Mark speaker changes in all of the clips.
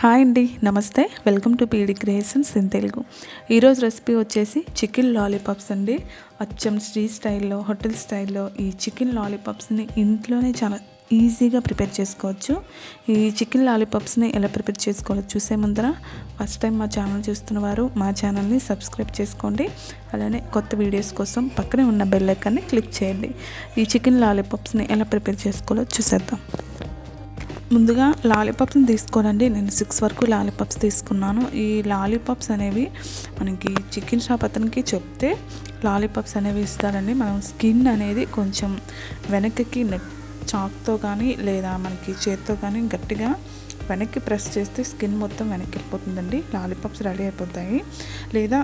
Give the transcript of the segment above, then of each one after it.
Speaker 1: Hi అండి, నమస్తే. Welcome to PD creations in Telugu. ఈరోజు రెసిపీ వచ్చేసి చికెన్ లాలీపాప్స్ అండి. అచ్చం స్ట్రీట్ స్టైల్లో, హోటల్ స్టైల్లో ఈ చికెన్ లాలీపాప్స్ని ఇంట్లోనే చాలా ఈజీగా ప్రిపేర్ చేసుకోవచ్చు. ఈ చికెన్ లాలీపాప్స్ని ఎలా ప్రిపేర్ చేసుకోవాలో చూసే ముందర ఫస్ట్ టైం మా ఛానల్ చూస్తున్న వారు మా ఛానల్ని సబ్స్క్రైబ్ చేసుకోండి. అలానే కొత్త వీడియోస్ కోసం పక్కనే ఉన్న బెల్ ఐకాన్ని క్లిక్ చేయండి. ఈ చికెన్ లాలీపాప్స్ని ఎలా ప్రిపేర్ చేసుకోవాలో చూసేద్దాం. ముందుగా లాలీపాప్స్ని తీసుకోనండి. నేను 6 వరకు లాలీపాప్స్ తీసుకున్నాను. ఈ లాలీపాప్స్ అనేవి మనకి చికెన్ షాప్ అతనికి చెప్తే లాలీపాప్స్ అనేవి ఇస్తారండి. మనం స్కిన్ అనేది కొంచెం వెనక్కి చాక్తో కానీ లేదా మనకి చేత్తో కానీ గట్టిగా వెనక్కి ప్రెస్ చేస్తే స్కిన్ మొత్తం వెనక్కి వెళ్ళిపోతుందండి. లాలీపాప్స్ రెడీ అయిపోతాయి. లేదా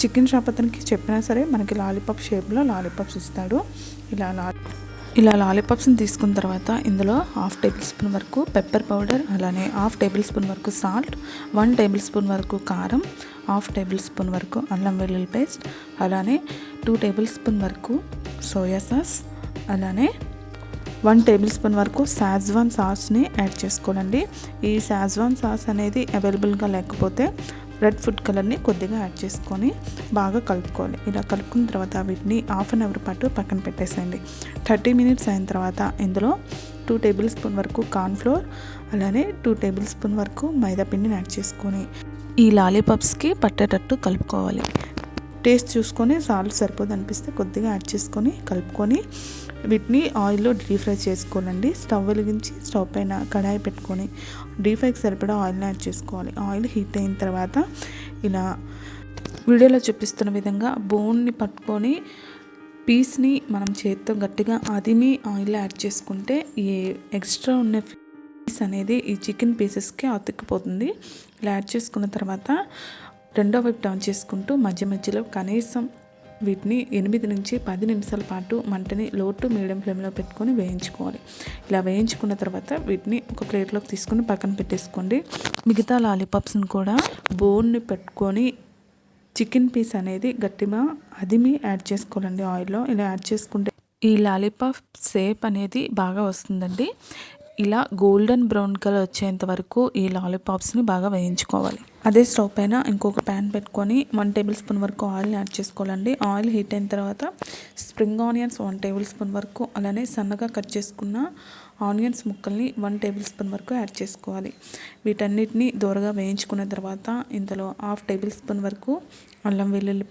Speaker 1: చికెన్ షాప్ అతనికి చెప్పినా సరే మనకి లాలీపాప్ షేప్లో లాలీపాప్స్ ఇస్తాడు. ఇలా లాలీపాప్స్ని తీసుకున్న తర్వాత ఇందులో 1/2 టేబుల్ స్పూన్ వరకు పెప్పర్ పౌడర్, అలానే 1/2 టేబుల్ స్పూన్ వరకు సాల్ట్, 1 టేబుల్ స్పూన్ వరకు కారం, 1/2 టేబుల్ స్పూన్ వరకు అల్లం వెల్లుల్లి పేస్ట్, అలానే 2 టేబుల్ స్పూన్ వరకు సోయా సాస్, అలానే 1 టేబుల్ స్పూన్ వరకు షాజ్వాన్ సాస్ని యాడ్ చేసుకోవాలండి. ఈ షాజ్వాన్ సాస్ అనేది అవైలబుల్గా లేకపోతే రెడ్ ఫుడ్ కలర్ని కొద్దిగా యాడ్ చేసుకొని బాగా కలుపుకోవాలి. ఇలా కలుపుకున్న తర్వాత వీటిని 1/2 అవర్ పాటు పక్కన పెట్టేసేయండి. 30 మినిట్స్ అయిన తర్వాత ఇందులో 2 టేబుల్ స్పూన్ వరకు కార్న్ఫ్లోర్, అలానే 2 టేబుల్ స్పూన్ వరకు మైదా పిండిని యాడ్ చేసుకొని ఈ లాలీపాప్స్కి పట్టేటట్టు కలుపుకోవాలి. టేస్ట్ చూసుకొని సాల్ట్ సరిపోదు అనిపిస్తే కొద్దిగా యాడ్ చేసుకొని కలుపుకొని వీటిని ఆయిల్లో డీప్ ఫ్రై చేసుకోవాలండి. స్టవ్ వెలిగించి స్టవ్ పైన కడాయి పెట్టుకొని డీప్ ఫ్రైకి సరిపడా ఆయిల్ని యాడ్ చేసుకోవాలి. ఆయిల్ హీట్ అయిన తర్వాత ఇలా వీడియోలో చూపిస్తున్న విధంగా బోన్ని పట్టుకొని పీస్ని మనం చేత్తో గట్టిగా అదిమి ఆయిల్లో యాడ్ చేసుకుంటే ఈ ఎక్స్ట్రా ఉన్న పీస్ అనేది ఈ చికెన్ పీసెస్కి అతుక్కుపోతుంది. ఇలా యాడ్ చేసుకున్న తర్వాత రెండో వైపు టర్న్ చేసుకుంటూ మధ్య మధ్యలో కనీసం వీటిని 8 నుంచి 10 నిమిషాల పాటు మంటని లో టు మీడియం ఫ్లేమ్లో పెట్టుకొని వేయించుకోవాలి. ఇలా వేయించుకున్న తర్వాత వీటిని ఒక ప్లేట్లోకి తీసుకొని పక్కన పెట్టేసుకోండి. మిగతా లాలీపాప్స్ని కూడా బోన్ని పెట్టుకొని చికెన్ పీస్ అనేది గట్టిగా అదిమి యాడ్ చేసుకోవాలండి ఆయిల్లో. ఇలా యాడ్ చేసుకుంటే ఈ లాలీపాప్ షేప్ అనేది బాగా వస్తుందండి. ఇలా గోల్డెన్ బ్రౌన్ కలర్ వచ్చేంత వరకు ఈ లాలీపాప్స్ని బాగా వేయించుకోవాలి. అదే స్టవ్ పైన ఇంకొక ప్యాన్ పెట్టుకొని 1 టేబుల్ స్పూన్ వరకు ఆయిల్ని యాడ్ చేసుకోవాలండి. ఆయిల్ హీట్ అయిన తర్వాత స్ప్రింగ్ ఆనియన్స్ 1 టేబుల్ స్పూన్ వరకు, అలానే సన్నగా కట్ చేసుకున్న ఆనియన్స్ ముక్కల్ని 1 టేబుల్ స్పూన్ వరకు యాడ్ చేసుకోవాలి. వీటన్నిటిని దూరగా వేయించుకున్న తర్వాత ఇందులో 1/2 టేబుల్ స్పూన్ వరకు అల్లం వెల్లుల్లి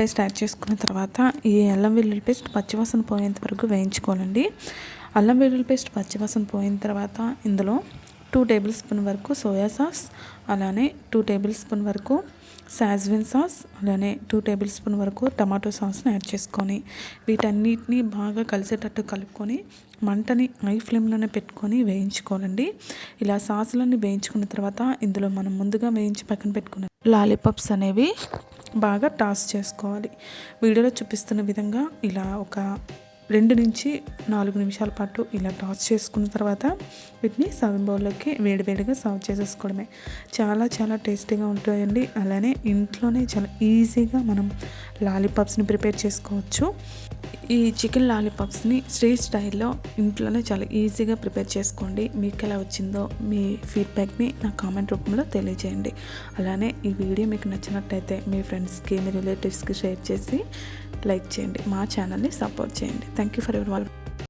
Speaker 1: పేస్ట్ యాడ్ చేసుకున్న తర్వాత ఈ అల్లం వెల్లుల్లి పేస్ట్ పచ్చివాసన పోయేంత వరకు వేయించుకోవాలండి. అల్లం వెల్లుల్లి పేస్ట్ పచ్చివాసన పోయిన తర్వాత ఇందులో 2 టేబుల్ స్పూన్ వరకు సోయా సాస్, అలానే 2 టేబుల్ స్పూన్ వరకు షాజ్వాన్ సాస్, అలానే 2 టేబుల్ స్పూన్ వరకు టమాటో సాస్ని యాడ్ చేసుకొని వీటన్నిటిని బాగా కలిసేటట్టు కలుపుకొని మంటని హై ఫ్లేమ్లోనే పెట్టుకొని వేయించుకోవాలండి. ఇలా సాసులన్నీ వేయించుకున్న తర్వాత ఇందులో మనం ముందుగా వేయించి పక్కన పెట్టుకున్న లాలీపాప్స్ అనేవి బాగా టాస్ చేసుకోవాలి. వీడియోలో చూపిస్తున్న విధంగా ఇలా ఒక 2 నుంచి 4 నిమిషాల పాటు ఇలా టాస్ చేసుకున్న తర్వాత వీటిని సర్వింగ్ బౌల్లోకి వేడివేడిగా సర్వ్ చేసేసుకోవడమే. చాలా టేస్టీగా ఉంటాయండి. అలానే ఇంట్లోనే చాలా ఈజీగా మనం లాలీపాప్స్ని ప్రిపేర్ చేసుకోవచ్చు. ఈ చికెన్ లాలీపాప్స్ని స్ట్రీట్ స్టైల్లో ఇంట్లోనే చాలా ఈజీగా ప్రిపేర్ చేసుకోండి. మీకు ఎలా వచ్చిందో మీ ఫీడ్బ్యాక్ని నా కామెంట్ రూపంలో తెలియజేయండి. అలానే ఈ వీడియో మీకు నచ్చినట్టయితే మీ ఫ్రెండ్స్కి, మీ రిలేటివ్స్కి షేర్ చేసి లైక్ చేయండి. మా ఛానల్ని సపోర్ట్ చేయండి. Thank you for your watch.